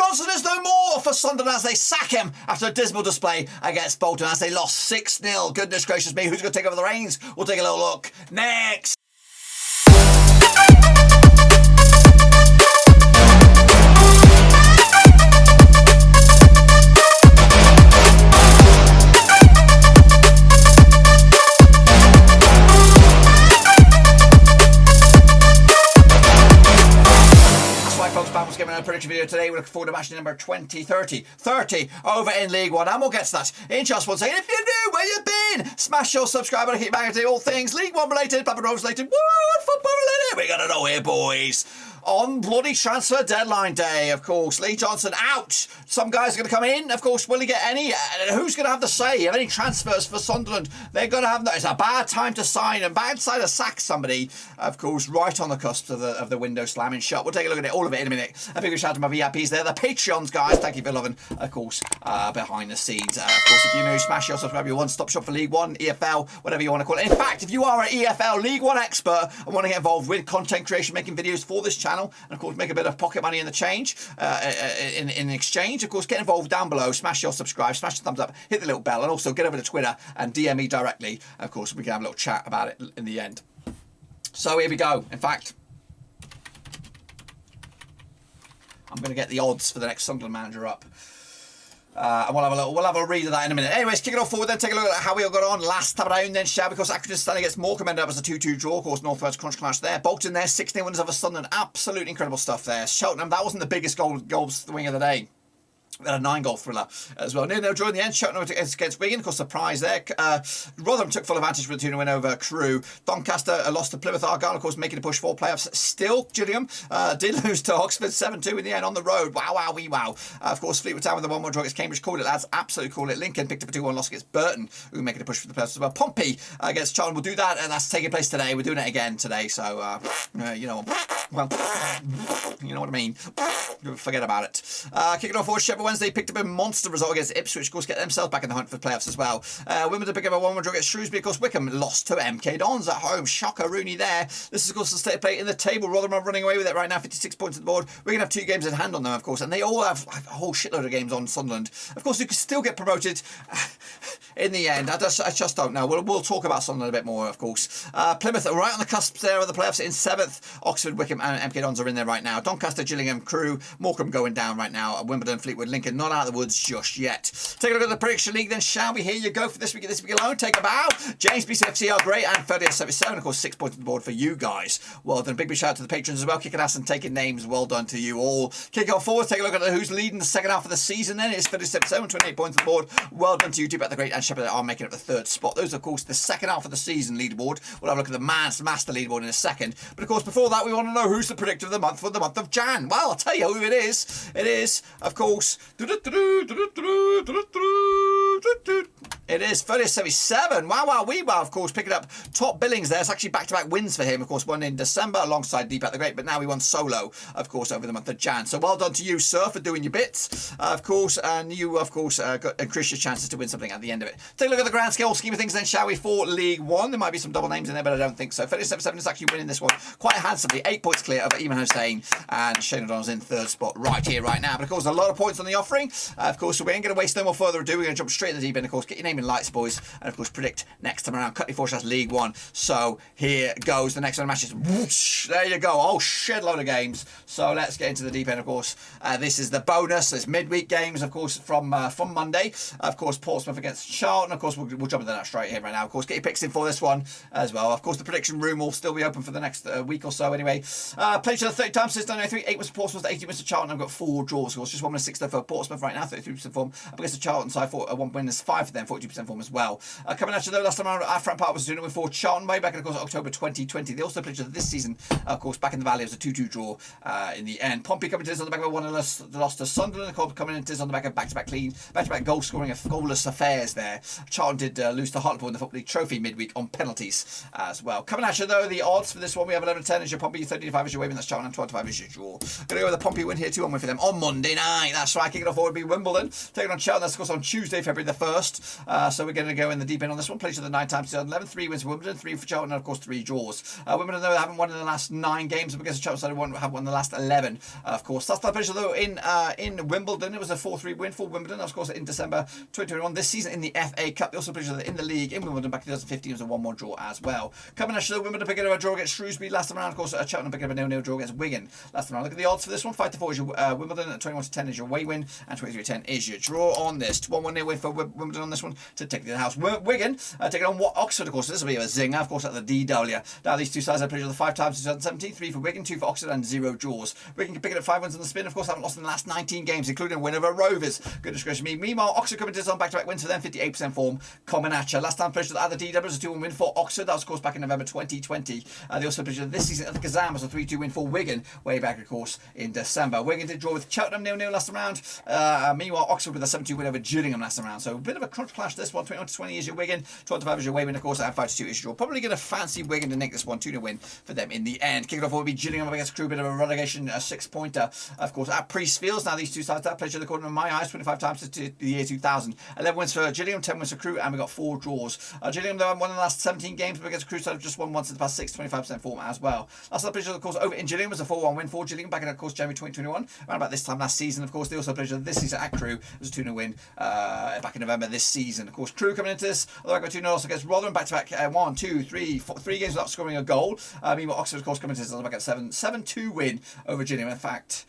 Johnson is no more for Sunderland as they sack him after a dismal display against Bolton as they lost 6-0. Goodness gracious me, who's going to take over the reins? We'll take a little look next. Giving a prediction video today. We're looking forward to match number 30 over in League One, and we'll get to that in just one second. If you're new, where you been? Smash your subscribe button, keep back to all things League One related, Papa Rovers related, football related. We gotta know here, boys. On bloody transfer deadline day, of course, Lee Johnson out. Some guys are going to come in. Of course, will he get any? Who's going to have the say of any transfers for Sunderland? They're going to have. It's a bad time to sign and bad time to sack somebody. Of course, right on the cusp of the window slamming shut. We'll take a look at it, all of it in a minute. A big shout out to my VIPs there, the Patreons, guys. Thank you for loving, of course, behind the scenes. Of course, if you're new, smash your subscribe. Your one-stop shop for League One, EFL, whatever you want to call it. In fact, if you are an EFL League One expert and want to get involved with content creation, making videos for this channel, and of course make a bit of pocket money in the change, in exchange, of course, get involved down below. Smash your subscribe, smash the thumbs up, hit the little bell, and also get over to Twitter and DM me directly. Of course, we can have a little chat about it in the end. So here we go. In fact, I'm going to get the odds for the next Sunderland manager up. And we'll have a read of that in a minute. Anyways, kicking off forward then, take a look at how we all got on last time around then, shall we? Because Accrington Stanley gets Morecambe ended up as a 2-2 draw. Of course, Northwest crunch clash there. Bolton there, 16 winners over Sunderland. Absolutely incredible stuff there. Cheltenham, that wasn't the biggest goals wing of the day. We had a 9-goal thriller as well. No draw in the end. Cheltenham against Wigan, of course, surprise there. Rotherham took full advantage with a 2-0 win over Crewe. Doncaster lost to Plymouth. Argyle, of course, making a push for playoffs. Still, Gillingham did lose to Oxford 7-2 in the end on the road. Wow. Of course, Fleetwood Town with the 1-1 draw against Cambridge. Called it, lads. Absolutely called it. Lincoln picked up a 2-1 loss against Burton, who are making a push for the playoffs as well. Pompey against Charlton will do that, and that's taking place today. We're doing it again today, so, you know what I mean. Forget about it. Kicking off for Sheffield Wednesday, picked up a monster result against Ipswich, of course, get themselves back in the hunt for the playoffs as well. Wimbledon picked up a 1-1 draw against Shrewsbury, of course. Wycombe lost to MK Dons at home. Shocker, Rooney there. This is, of course, the state of play in the table. Rotherham are running away with it right now, 56 points on the board. We're going to have 2 games in hand on them, of course, and they all have a whole shitload of games on Sunderland. Of course, you can still get promoted in the end. I just don't know. We'll talk about Sunderland a bit more, of course. Plymouth are right on the cusp there of the playoffs in 7th. Oxford, Wycombe and MK Dons are in there right now. Doncaster, Gillingham, Crewe, Morecambe going down right now. Wimbledon, Fleetwood, Lincoln not out of the woods just yet. Take a look at the prediction league then, shall we? Here you go for this week alone. Take a bow. James BCFC are great, and 30-77, of course, 6 points on the board for you guys. Well done. Big shout out to the patrons as well, kicking ass and taking names. Well done to you all. Kick off forward, take a look at who's leading the second half of the season then. It's 30-77, 28 points on the board. Well done to you, Deep at the Great and Sheffield are making up the 3rd spot. Those are, of course, the second half of the season leaderboard. We'll have a look at the master leaderboard in a second. But of course, before that, we want to know who's the predictor of the month for the month of Jan. Well, I'll tell you who it is. It is, of course, it is 30-77. Wow, of course, picking up top billings there. It's actually back-to-back wins for him. Of course, one in December alongside Deep at the Great, but now he won solo, of course, over the month of Jan. So well done to you, sir, for doing your bits, of course, and you, of course, increase your chances to win something at the end of it. Take a look at the grand scale scheme of things then, shall we, for League One. There might be some double names in there, but I don't think so. 30-77 is actually winning this one quite handsomely. 8 points clear of Iman Hussein, and Shane O'Donnell's in 3rd spot right here, right now. But of course, a lot of points on the offering. Of course, so we ain't going to waste no more further ado. We're going to jump straight in the deep end, of course. Get your name in lights, boys, and of course, predict next time around. Cut your forecast League One. So here goes the next one of matches. Whoosh, there you go. Oh, shed load of games. So let's get into the deep end, of course. This is the bonus. There's midweek games, of course, from Monday. Of course, Portsmouth against Charlton. Of course, we'll jump into that straight here right now. Of course, get your picks in for this one as well. Of course, the prediction room will still be open for the next week or so anyway. Played each other 30 times since 1993. 8 was for Portsmouth, 18 was for Charlton. I've got 4 draws. Of course, just 1 6 for Portsmouth right now, 33% form. Up against the Charlton side, 1 win is 5 for them, 42% form as well. Coming at you though, last time around, our front part was doing it with 4 Charlton way back in, of course, October 2020. They also played each other this season, of course, back in the Valley. It was a 2-2 draw in the end. Pompey coming to this on the back of a 1-0 loss to Sunderland. Of course, coming into this on the back of back-to-back goal scoring of goalless affairs there. Charlton did lose to Hartlepool in the Football League Trophy midweek on penalties as well. Coming at you though, the odds for this one, we have 11-10 as your Pompey, 13-5 as your Waving, that's Charlton, and 12-5 as your draw. Gonna go with the Pompey win here, 2-1 win for them on Monday night. That's right, kicking off forward will be Wimbledon, taking on Cheltenham. That's of course on Tuesday, February the 1st. So we're going to go in the deep end on this one. Played to the 9 times 2011. 3 wins for Wimbledon, 3 for Charlton, and of course 3 draws. Wimbledon, though, they haven't won in the last 9 games. Because Charlton side have won in the last 11. Of course, that's the pleasure though in Wimbledon. It was a 4-3 win for Wimbledon. Of course, in December 2021. This season in the FA Cup, they also played in the league in Wimbledon back in 2015. It was a 1-1 draw as well. Coming actually, Wimbledon picking up a draw against Shrewsbury last time around. Of course, Cheltenham picking up a 0-0 draw against Wigan last time around. Look at the odds for this one. 5-4 is your Wimbledon, 21-10 is your away win, and 23-10 is your draw on this. 1-1 win for Wimbledon on this one to take the house. Wigan taking on Oxford, of course. This will be a zinger, of course, at the DW. Now these two sides have played the 5 times in 2017. 3 for Wigan, 2 for Oxford, and 0 draws. Wigan picking up 5 wins on the spin. Of course, haven't lost in the last 19 games, including a win over Rovers. Goodness gracious me. Meanwhile, Oxford coming to on back-to-back wins for them, 58% form. Comanaccia. Last time played at the DW was a 2-1 win for Oxford. That was, of course, back in November 2020. They also played this season at the Kazan was a 3-2 win for Wigan, way back, of course, in December. Wigan did draw with Cheltenham 0-0 last round. Meanwhile, Oxford with a 7-2 win over Gillingham last round. So a bit of a crunch clash this one. 21-20 is your Wigan, 12-5 is your away win, of course, and 5-2 is your draw. Probably going to fancy Wigan to nick this one, 2-0 win for them in the end. Kicking off will be Gillingham against Crewe, bit of a relegation 6-pointer, of course, at Priestfields. Now these two sides have played according to my eyes 25 times to the year 2000. 11 wins for Gillingham, 10 wins for Crewe, and we got 4 draws. Gillingham, though, won in the last 17 games, but against Crewe, so just won once in the past 6, 25% form as well. Last time played, of course, over in Gillingham was a 4-1 win for Gillingham back in, of course, January 2021. Around about this time last season, of course, they also played this season at Crewe. It was a 2-0 win back in November this season. Of course, Crewe coming into this, although I got 2-0 also against Rotherham, back-to-back 1, 2, 3, 3 games without scoring a goal. Meanwhile, Oxford, of course, coming into this, back at 7-2 win over Gillingham. In fact,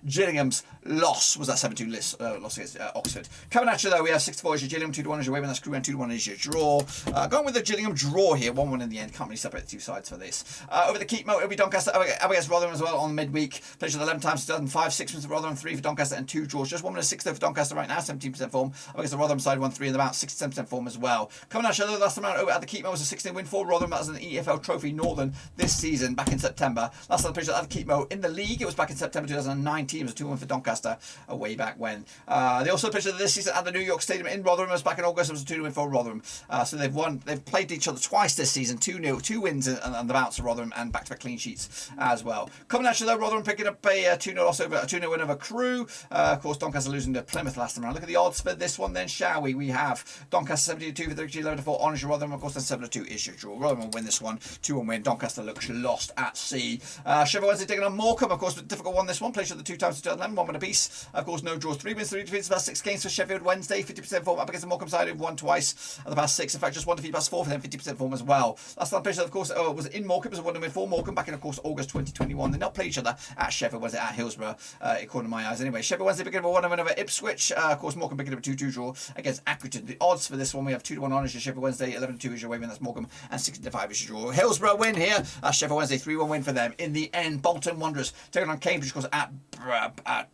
Gillingham's loss was that 7-2 loss against Oxford. Coming at you though, we have 6-4 is your Gillingham, 2-1 is your Wigan, that's Crewe, and 2-1 is your draw. Going with the Gillingham draw here, 1-1 in the end. Can't really separate the two sides for this. Over the Keep Moat, it'll be Doncaster up against Rotherham as well on midweek. Played 11 times 2005, 6 wins for Rotherham, 3 for Doncaster, and 2 draws. Just 1 win 6 though for Doncaster right now, 17% form. Up against the Rotherham side, 1-3 and about 67% form as well. Coming at you though, last time out over at the Keep Moat was a 16 win for Rotherham. That was an EFL Trophy Northern this season, back in September. Last time played at the Keep Moat in the league, it was back in September 2019. It was 2-1 for Doncaster way back when. They also played this season at the New York Stadium in Rotherham. It was back in August. It was a 2-0 win for Rotherham. So they've played each other twice this season. 2-0, 2 wins on the bounce of Rotherham and back-to-back clean sheets as well. Coming at you though, Rotherham picking up a 2-0 loss over a 2-0 win over Crewe. Of course, Doncaster losing to Plymouth last time around. Look at the odds for this one then, shall we? We have Doncaster 72 for 33, 11-4 on your Rotherham. Of course, then 7-2 is your draw. Rotherham will win this one. 2-1 win. Doncaster looks lost at sea. Sheffield Wednesday taking on Morecambe. Of course, a difficult one this one. Played the 2 times to 2011, 1 win apiece. Of course, no draws. 3 wins, 3 defeats, past 6 games for Sheffield Wednesday. 50% form up against the Morecambe side, who've won twice of the past 6. In fact, just 1 defeat, past 4 for them. 50% form as well. Last time played, of course, was in Morecambe. It was a 1 win for Morecambe back in, of course, August 2021. They not play each other at Sheffield Wednesday at Hillsborough, according to my eyes. Anyway, Sheffield Wednesday picking up a 1 win over Ipswich. Of course, Morecambe picking up a 2-2 draw against Accrington. The odds for this one, we have 2-1 on is your Sheffield Wednesday, 11-2 is your away win, that's Morecambe, and 16-5 is your draw. Hillsborough win here. Sheffield Wednesday 3-1 win for them. In the end, Bolton Wanderers taking on Cambridge, of course, at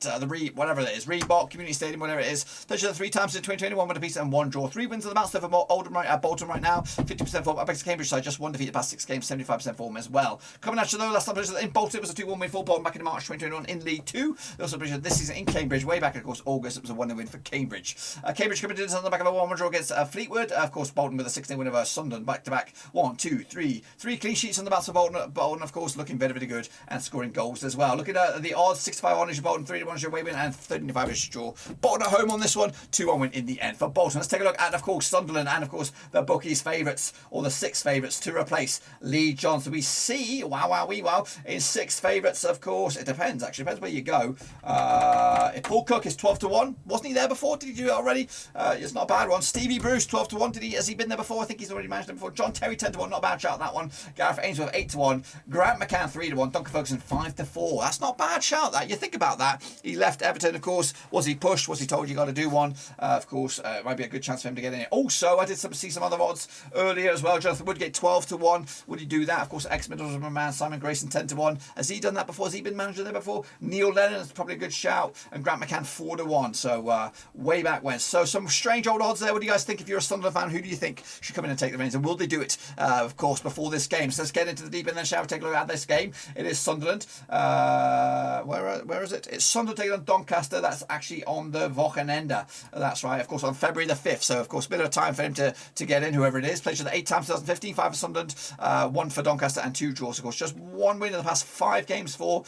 the whatever it is, Reebok Community Stadium, whatever it is. Played 3 times in 2021 with a piece and 1 draw. 3 wins of the bounce for Bolton right now. 50% form up against Cambridge side, just 1 defeat the past 6 games, 75% form as well. Coming at you though, last time in Bolton it was a 2-1 win for Bolton back in March 2021 in League 2. They also played this season in Cambridge, way back, of course, August. It was a 1-0 win for Cambridge. Cambridge coming to this on the back of a 1-1 draw against Fleetwood. Of course, Bolton with a 6-0 win over Sunderland back to back. 1, 2, 3 clean sheets on the bounce of Bolton. Bolton, of course, looking very, very good and scoring goals as well. Looking at the odds, 65 on is your Bolton, 3-1 is your away win, and 35 is your draw. Bolton at home on this one, 2-1 win in the end for Bolton. Let's take a look at, of course, Sunderland and, of course, the bookies' favourites, or the 6th favourites to replace Lee Johnson. We see, wow, in 6 favourites, of course. It depends, actually. Depends where you go. If Paul Cook is 12-1, wasn't he there before? Did he do it already? It's not a bad one. Stevie Bruce, 12-1. Has he been there before? I think he's already managed it before. John Terry, 10-1. Not a bad shout, that one. Gareth Ainsworth, 8-1. Grant McCann, 3-1. Duncan Ferguson, 5-4. That's not a bad shout, that. You think about that. He left Everton, of course. Was he pushed? Was he told you got to do one? Of course, it might be a good chance for him to get in it. Also, I did see some other odds earlier as well. Jonathan Woodgate, 12-1. Would he do that? Of course, ex-Middlesbrough man Simon Grayson, 10-1. Has he done that before? Has he been manager there before? Neil Lennon is probably a good shout. And Grant McCann, 4-1. So, way back when. So, some strange old odds there. What do you guys think? If you're a Sunderland fan, who do you think should come in and take the reins? And will they do it, of course, before this game? So, let's get into the deep end then, shall we take a look at this game? It is Sunderland Where is it? It's Sunderland taking on Doncaster. That's actually on the Wochenende. That's right. Of course, on February the 5th. So, of course, a bit of time for him to get in, whoever it is. Played the 8 times 2015, 5 for Sunderland, 1 for Doncaster, and 2 draws. Of course, just 1 win in the past 5 games for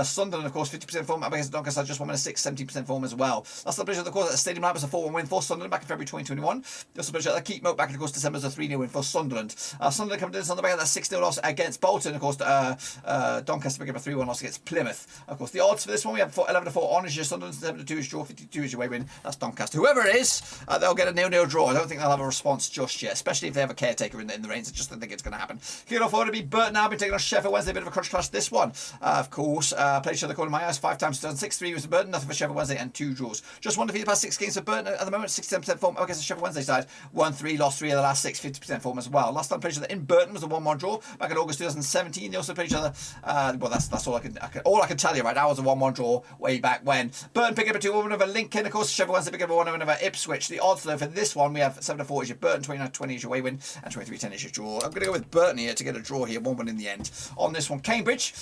Sunderland. Of course, 50% form up against Doncaster. Just 1 win, 6, 17% form as well. That's the pleasure of the course at the Stadium Lab was a 4-1 win for Sunderland back in February 2021. Just the pleasure at the Keep Moat back in, of course, December was a 3-0 win for Sunderland. Sunderland coming in on the back of that 6-0 loss against Bolton. Of course, Doncaster picking up a 3-1 loss against Plymouth. Of course, the odds for this one, we have 11-4 on is your Sunderland, 7-2 is draw, 52 is your away win. That's Doncaster. Whoever it is, they'll get a 0-0 draw. I don't think they'll have a response just yet, especially if they have a caretaker in the reins. I just don't think it's going to happen. Kicking off forward to be Burton now, been taking on Sheffield Wednesday, a bit of a crunch clash this one. Of course, played each other according to my eyes 5 times 2006, 3 was for Burton, nothing for Sheffield Wednesday, and 2 draws. Just 1 defeat the past 6 games for Burton at the moment, 67% form against the Sheffield Wednesday side. 1-3, lost 3 of the last 6, 50% form as well. Last time played each other in Burton was a 1-1 draw back in August 2017. They also played each other. Well, that's all I can tell you right now was a 1-1 draw way back when. Burton picking up a 2-1 over Lincoln. Of course, Sheffield Wednesday picking up a 1-1 over Ipswich. The odds though for this one, we have 7-4 is your Burton, 29-20 is your away win, and 23-10 is your draw. I'm going to go with Burton here to get a draw here, 1-1 in the end. On this one, Cambridge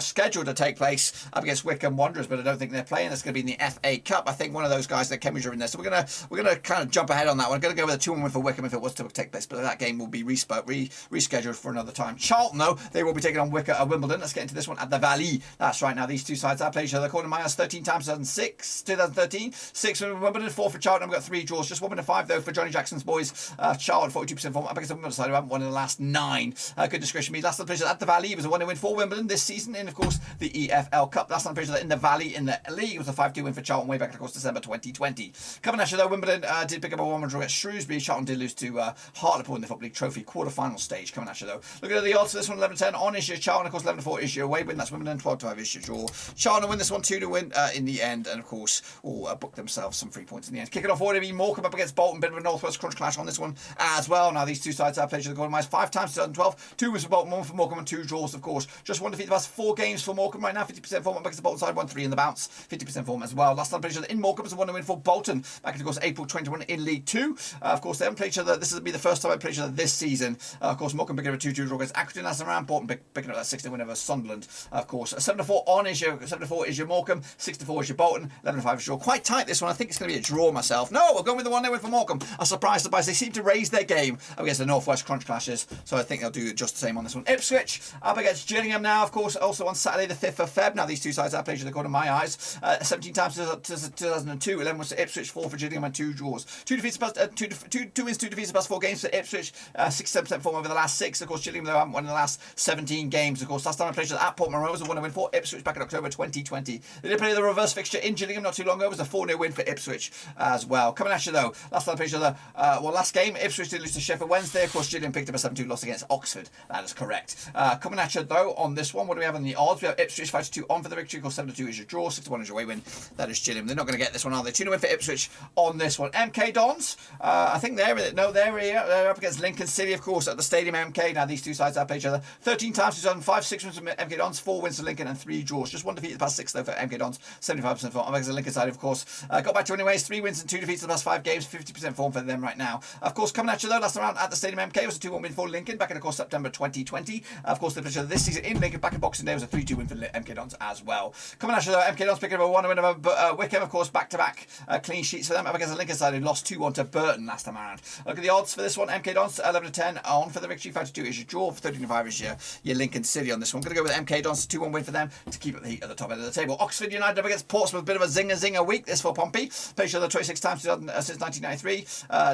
scheduled to take place up against Wycombe Wanderers, but I don't think they're playing. That's going to be in the FA Cup. I think one of those guys that Cambridge are in there, so we're gonna kind of jump ahead on that one. I'm going to go with a 2-1 win for Wycombe if it was to take place, but that game will be rescheduled for another time. Charlton though, they will be taking on Wimbledon. Let's get into this one at the Valley. That's right. Now these two sides have played each other according to my eyes 13 times 2013, 6 for Wimbledon, 4 for Charlton. I've got 3 draws, just 1 win and 5 though for Johnny Jackson's boys. Charlton 42% form up against the Wimbledon side who haven't won in the last 9. Good discretion me. Last time played at the Valley, it was a 1-0 win for Wimbledon this season in, of course, the EFL Cup. Last time played in the Valley in the league, it was a 5-2 win for Charlton way back in, of course, December 2020. Coming at you though, Wimbledon did pick up a 1-1 draw against Shrewsbury. Charlton did lose to Hartlepool in the Football League Trophy quarter-final stage. Coming at you though. Looking at the odds for this one, 11-10 on is your Charlton, of course, 11-4 is your away win. That's Wimbledon, 12-5 is your draw. Charlton win this one 2-2 win in the end, and of course will book themselves some 3 points in the end. Kicking off forward to be Morecambe up against Bolton, bit of a Northwest crunch clash on this one as well. Now these two sides have played each other golden mice 5 times 2012, 2 wins for Bolton, 1 for Morecambe, and 2 draws, of course. Just 1 defeat the past 4 games for Morecambe right now, 50% form up against the Bolton side, 1-3 in the bounce, 50% form as well. Last time played each other in Morecambe was a 1-0 win for Bolton back in, of course, April 2021 in League 2. Of course, they haven't played each other. This will be the first time they played each other this season. Of course, Morecambe picking up a 2-2 draw against Accrington last round, Bolton picking up that 6-0 win over Sunderland. Of course, 7-4 on is your 7-4 is your Morecambe, 6-4 is your Bolton, 11-5 is your draw. Quite tight this one. I think it's going to be a draw myself. No, we're going with the 1-0 win for Morecambe. I'm surprised. They seem to raise their game against the Northwest crunch clashes, so I think they'll do just the same on this one. Ipswich up against Gillingham now, of course, also on Saturday the 5th of Feb. Now these two sides have played each other according to my eyes 17 times 2002, 11 was to Ipswich, 4 for Gillingham, and 2 draws. 2 defeats plus 2 wins, 2 defeats plus 4 games for Ipswich, 67% form over the last 6. Of course, Gillingham though haven't won in the last 17 games. Of course, last time I played each other at Portsmouth was a 1-0 win for Ipswich back in October 2020. They did play the reverse fixture in Gillingham not too long ago. It was a 4-0 win for Ipswich as well. Coming at you though, last time I played each other, last game Ipswich did lose to Sheffield Wednesday. Of course, Gillingham picked up a 7-2 loss against Oxford. That is correct. Coming at you though on this one, what do we have in the odds? We have Ipswich 5-2 on for the victory. Of course, 7-2 is your draw, 6-1 is your away win. That is Gillingham. They're not going to get this one, are they? 2-0 win for Ipswich on this one. MK Dons, I think they're here. They're up against Lincoln City, of course, at the Stadium MK. Now these two sides have played each other 13 times 2005, 6 wins for MK Dons, 4 wins for Lincoln, and 3 draws. Just 1 defeat the past 6 though for MK Dons, 75% form. Against the Lincoln side, of course, got back to anyways, 3 wins and 2 defeats in the past 5 games, 50% form for them right now. Of course, coming at you though, last round at the Stadium MK was a 2-1 win for Lincoln back in, of course, September 2020. Of course, they played each other this season in Lincoln back in Boxing Day was a 3-2 win for MK Dons as well. Coming at you though, MK Dons picking up a 1-0 win over Wycombe, of course, back-to-back clean sheets for them up against the Lincoln side who lost 2-1 to Burton last time around. Look at the odds for this one. MK Dons 11-10 on for the victory, 5-2 is your draw, 13-5 is your Lincoln City on this one. I'm going to go with MK Dons, 2-1 win for them to keep up the heat at the top end of the table. Oxford United up against Portsmouth, a bit of a zinger week this for Pompey. Played each other 26 times since 1993.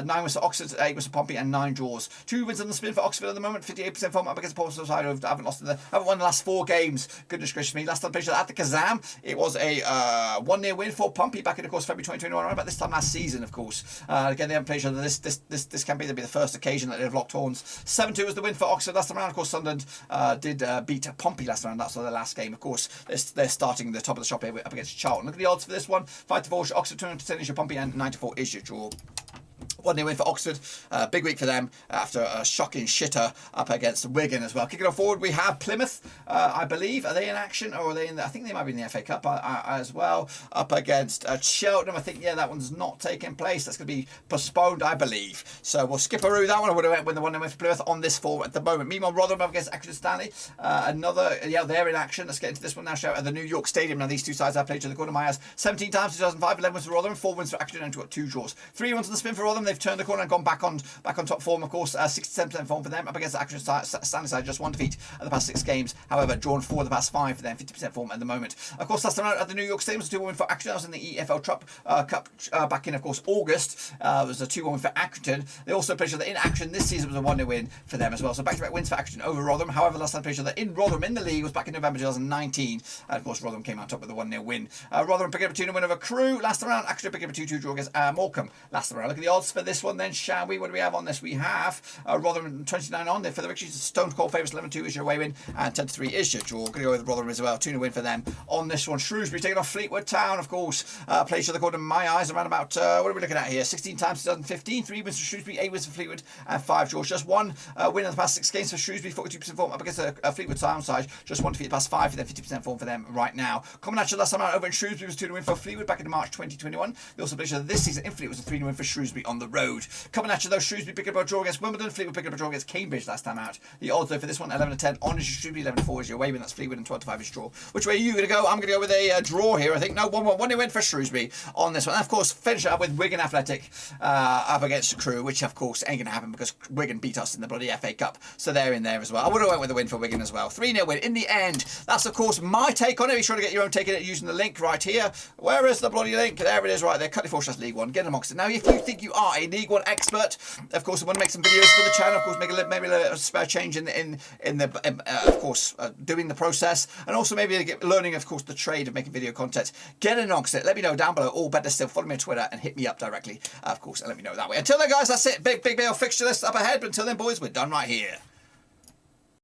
9 wins for Oxford, 8 wins for Pompey, and 9 draws. 2 wins on the spin for Oxford at the moment, 58% form up against Portsmouth side who haven't won the last 4 games. Goodness gracious me. Last time played each other at the Kazam, it was a 1-0 win for Pompey back in, of course, February 2021, around about this time last season, of course. Again, they haven't played each other this campaign. That'll be the first occasion that they've locked horns. 7-2 was the win for Oxford last time around. Of course, Sunderland did beat Pompey last round. That's their last game, of course. They're starting the top of the shop here up against Charlton. Look at the odds for this one. 5-4 is your Oxford, 210 is your Pompey, and 9-4 is your draw. 1-0 win for Oxford. Big week for them after a shocking shitter up against Wigan as well. Kicking off forward, we have Plymouth, I believe. Are they in action, or are they in I think they might be in the FA Cup as well. Up against Cheltenham. I think, yeah, that one's not taking place. That's going to be postponed, I believe. So we'll skip a that one. I would have went with the 1-0 win for Plymouth on this form at the moment. Meanwhile, Rotherham up against Accrington Stanley. They're in action. Let's get into this one now, shall we? At the New York Stadium. Now, these two sides have played to the corner of my eyes 17 times, 2005, 11 wins for Rotherham, 4 wins for Accrington, and got 2 draws. 3 wins on the spin for Rotherham. They've turned the corner and gone back on top form, of course. 67% form for them. Up against the Accrington Stanley side, just 1 defeat at the past 6 games. However, drawn 4 of the past 5 for them, 50% form at the moment. Of course, last time at the New York Stadium was a 2-1 win for Accrington. That was in the EFL Cup back in, of course, August. It was a 2-1 win for Accrington. They also played each other in action this season. Was a 1-0 win for them as well. So back-to-back wins for Accrington over Rotherham. However, last time played each other in Rotherham in the league was back in November 2019. And of course, Rotherham came out top with a 1-0 win. Rotherham picking up a 2-0 win over Crewe last time around. Accrington picking up a 2-2 draw against Morecambe last time around. Look at the odds for this one then, shall we? What do we have on this? We have Rotherham 29 on there for the victory. Stone Cold favourites. 11-2 is your away win, and 10-3 is your draw. Going to go with Rotherham as well. 2-0 win for them on this one. Shrewsbury taking off Fleetwood Town, of course. Played each other according to my eyes around about what are we looking at here? 16 times 2015. 3 wins for Shrewsbury, 8 wins for Fleetwood, and 5 draws. Just 1 win in the past 6 games for Shrewsbury, 42% form up against a Fleetwood Town side. Just 1 defeat in the past 5 for them, 50% form for them right now. Common action last time out over in Shrewsbury was 2-0 win for Fleetwood back in March 2021. They also played each other this season in Fleetwood was a 3-0 win for Shrewsbury on the road. Coming at you though, Shrewsbury picking up a draw against Wimbledon, Fleetwood picking up a draw against Cambridge last time out. The odds though for this one, 11-10 on is Shrewsbury, 11-4 is your away win, that's Fleetwood, and 12-5 is draw. Which way are you going to go? I'm going to go with a draw here, I think. No, 1-1 win for Shrewsbury on this one. And of course, finish it up with Wigan Athletic up against Crewe, which of course ain't going to happen because Wigan beat us in the bloody FA Cup. So they're in there as well. I would have went with a win for Wigan as well. 3-0 win in the end. That's of course my take on it. Be sure to get your own take on it using the link right here. Where is the bloody link? There it is right there. Cut it League One. Get amongst it. Now, if you think you are a League One expert, of course, I want to make some videos for the channel. Of course, make maybe a spare change in the of course, doing the process, and also maybe learning, of course, the trade of making video content. Get amongst it. Let me know down below. Or better still, follow me on Twitter and hit me up directly, of course, and let me know that way. Until then, guys, that's it. Big fixture list up ahead. But until then, boys, we're done right here.